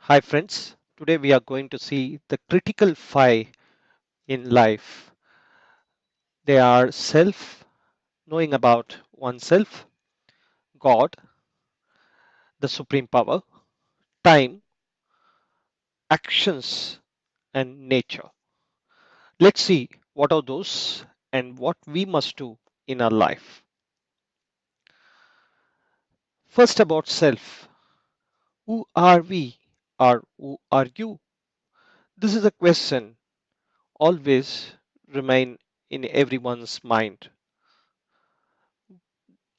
Hi, friends. Today we are going to see the critical five in life. They are self, knowing about oneself, God, the supreme power, time, actions, and nature. Let's see what are those and what we must do in our life. First, about self. Who are we or who are you? This is a question always remain in everyone's mind.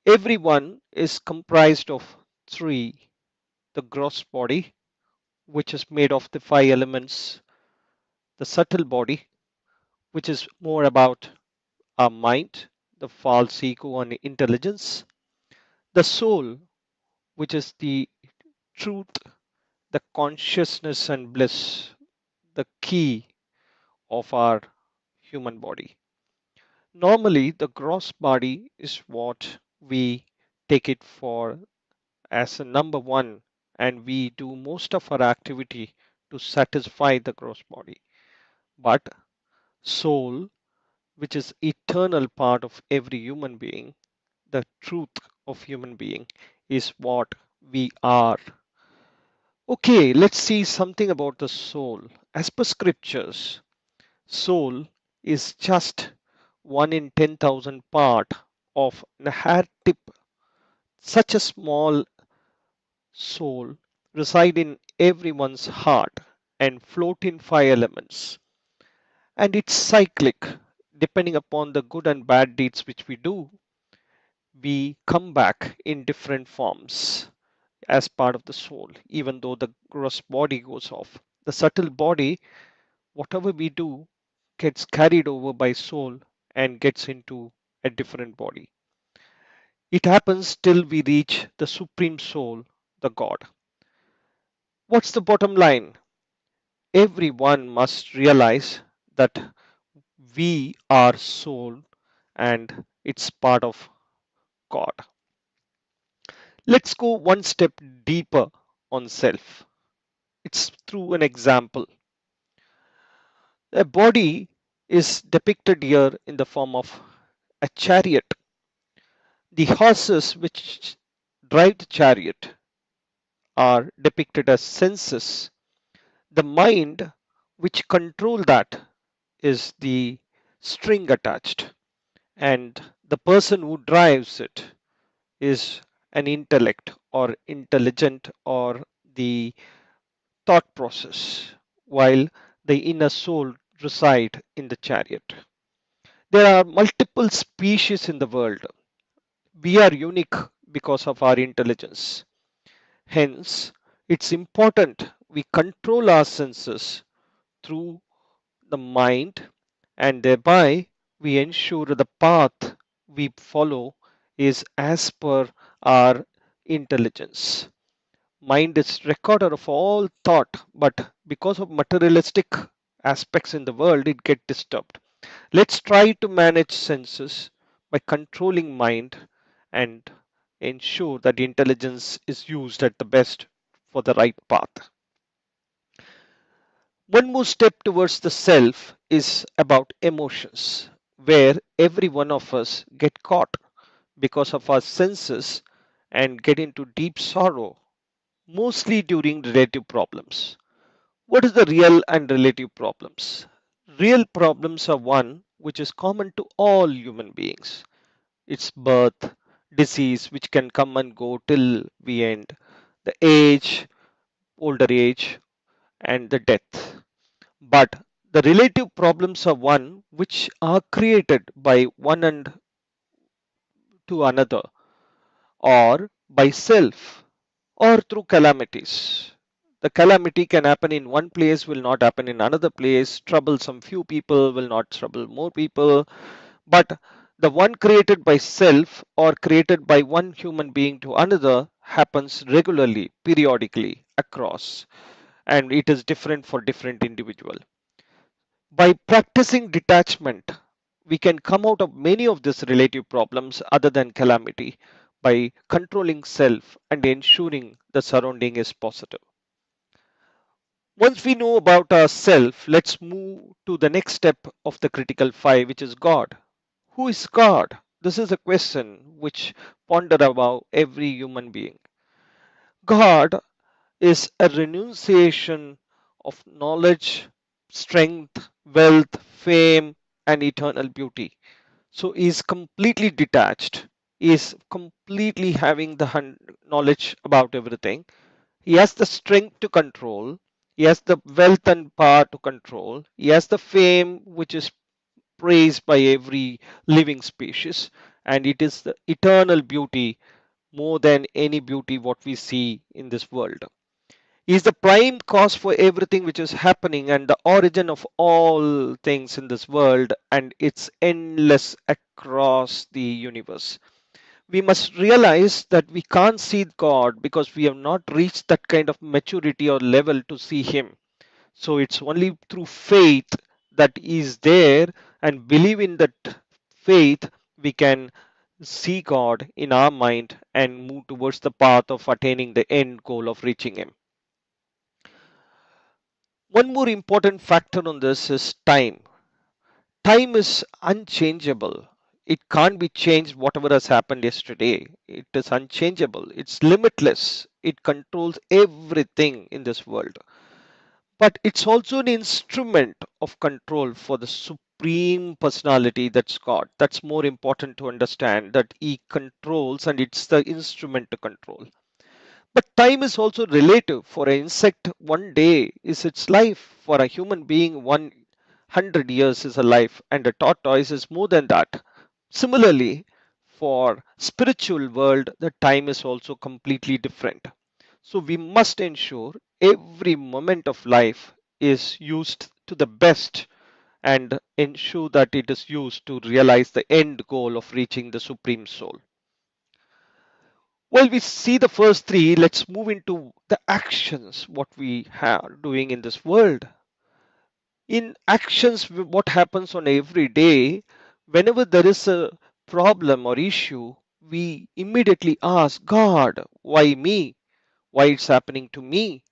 Everyone is comprised of three: the gross body, which is made of the five elements; the subtle body, which is more about our mind, the false ego and intelligence; the soul, which is the truth, the consciousness and bliss, the key of our human body. Normally, the gross body is what we take it for as a number one, and we do most of our activity to satisfy the gross body. But soul, which is eternal part of every human being, the truth of human being, is what we are. Okay, let's see something about the soul. As per scriptures, soul is just 1 in 10,000 part of a hair tip. Such a small soul reside in everyone's heart and float in five elements. And it's cyclic. Depending upon the good and bad deeds which we do, we come back in different forms as part of the soul, even though the gross body goes off. The subtle body, whatever we do, gets carried over by soul and gets into a different body. It happens till we reach the supreme soul, the God. What's the bottom line? Everyone must realize that we are soul and it's part of God. Let's go one step deeper on self. It's through an example. A body is depicted here in the form of a chariot. The horses which drive the chariot are depicted as senses. The mind which control that is the string attached, and the person who drives it is an intellect or intelligent or the thought process, while the inner soul reside in the chariot. There are multiple species in the world. We are unique because of our intelligence. Hence, it's important we control our senses through the mind, and thereby we ensure the path we follow is as per our intelligence. Mind is recorder of all thought, but because of materialistic aspects in the world, it get disturbed. Let's try to manage senses by controlling mind and ensure that intelligence is used at the best for the right path. One more step towards the self is about emotions, where every one of us get caught because of our senses and get into deep sorrow, mostly during relative problems. What is the real and relative problems? Real problems are one which is common to all human beings. It's birth, disease, which can come and go till we end, the age, older age, and the death. But the relative problems are one which are created by one and to another, or by self, or through calamities. The calamity can happen in one place, will not happen in another place. Trouble some few people, will not trouble more people. But the one created by self or created by one human being to another happens regularly, periodically, across, and it is different for different individual. By practicing detachment, we can come out of many of these relative problems other than calamity by controlling self and ensuring the surrounding is positive. Once we know about ourselves, let's move to the next step of the critical five, which is God. Who is God? This is a question which ponder about every human being. God is a renunciation of knowledge, strength, wealth, fame, and eternal beauty. So he is completely detached. He is completely having the knowledge about everything. He has the strength to control. He has the wealth and power to control. He has the fame which is praised by every living species. And it is the eternal beauty more than any beauty what we see in this world. He is the prime cause for everything which is happening and the origin of all things in this world, and it's endless across the universe. We must realize that we can't see God because we have not reached that kind of maturity or level to see Him. So it's only through faith that He is there, and believe in that faith we can see God in our mind and move towards the path of attaining the end goal of reaching Him. One more important factor on this is time. Time is unchangeable. It can't be changed whatever has happened yesterday. It is unchangeable. It's limitless. It controls everything in this world. But it's also an instrument of control for the supreme personality that's God. That's more important to understand that He controls and it's the instrument to control. But time is also relative. For an insect, one day is its life. For a human being, 100 years is a life, and a tortoise is more than that. Similarly, for spiritual world, the time is also completely different. So we must ensure every moment of life is used to the best and ensure that it is used to realize the end goal of reaching the supreme soul. Well, we see the first three. Let's move into the actions, what we are doing in this world. In actions, what happens on every day, whenever there is a problem or issue, we immediately ask God, why me? Why it's happening to me?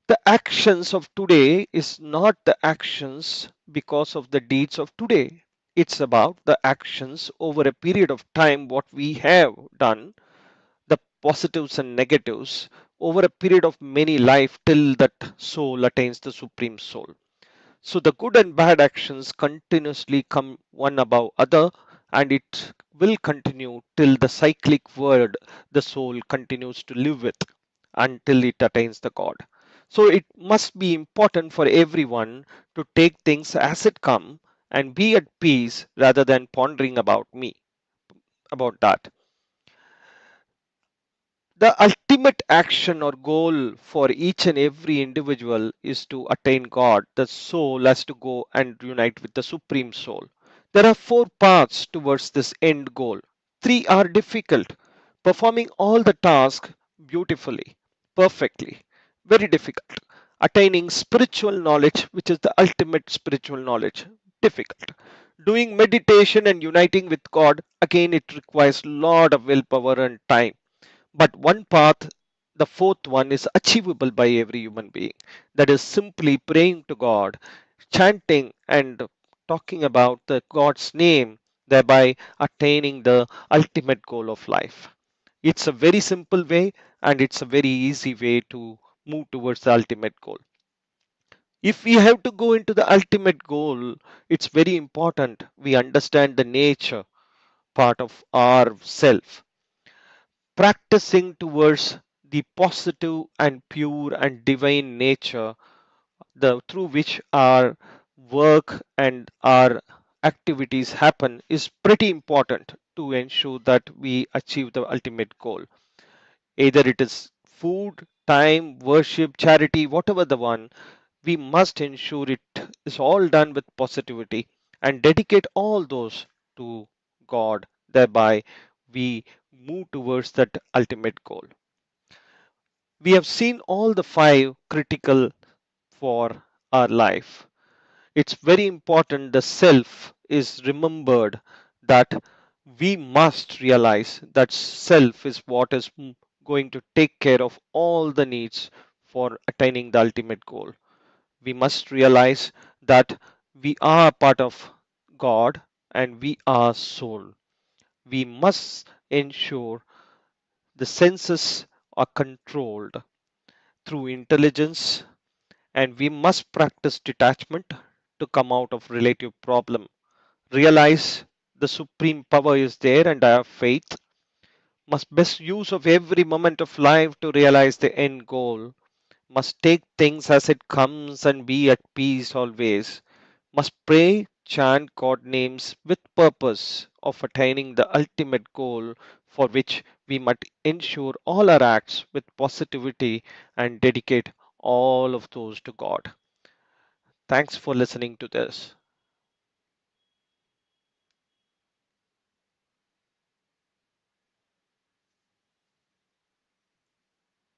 The actions of today is not the actions because of the deeds of today. It's about the actions over a period of time, what we have done, the positives and negatives over a period of many life till that soul attains the supreme soul. So the good and bad actions continuously come one above other, and it will continue till the cyclic world the soul continues to live with until it attains the God. So it must be important for everyone to take things as it come and be at peace rather than pondering about that. The ultimate action or goal for each and every individual is to attain God. The soul has to go and unite with the Supreme Soul. There are four paths towards this end goal. Three are difficult. Performing all the tasks beautifully, perfectly, very difficult. Attaining spiritual knowledge, which is the ultimate spiritual knowledge, difficult. Doing meditation and uniting with God, again, it requires a lot of willpower and time, but one path, the fourth one, is achievable by every human being. That is simply praying to God, chanting and talking about the God's name, thereby attaining the ultimate goal of life. It's a very simple way and it's a very easy way to move towards the ultimate goal. If we have to go into the ultimate goal, it's very important we understand the nature part of our self, practicing towards the positive and pure and divine nature the through which our work and our activities happen is pretty important to ensure that we achieve the ultimate goal. Either it is food, time, worship, charity, whatever the one, we must ensure it is all done with positivity and dedicate all those to God. Thereby, we move towards that ultimate goal. We have seen all the five critical for our life. It's very important the self is remembered, that we must realize that self is what is going to take care of all the needs for attaining the ultimate goal. We must realize that we are part of God and we are soul. We must ensure the senses are controlled through intelligence, and we must practice detachment to come out of relative problem. Realize the supreme power is there and I have faith. Must best use of every moment of life to realize the end goal. Must take things as it comes and be at peace always. Must pray, chant God names with purpose of attaining the ultimate goal for which we must ensure all our acts with positivity and dedicate all of those to God. Thanks for listening to this.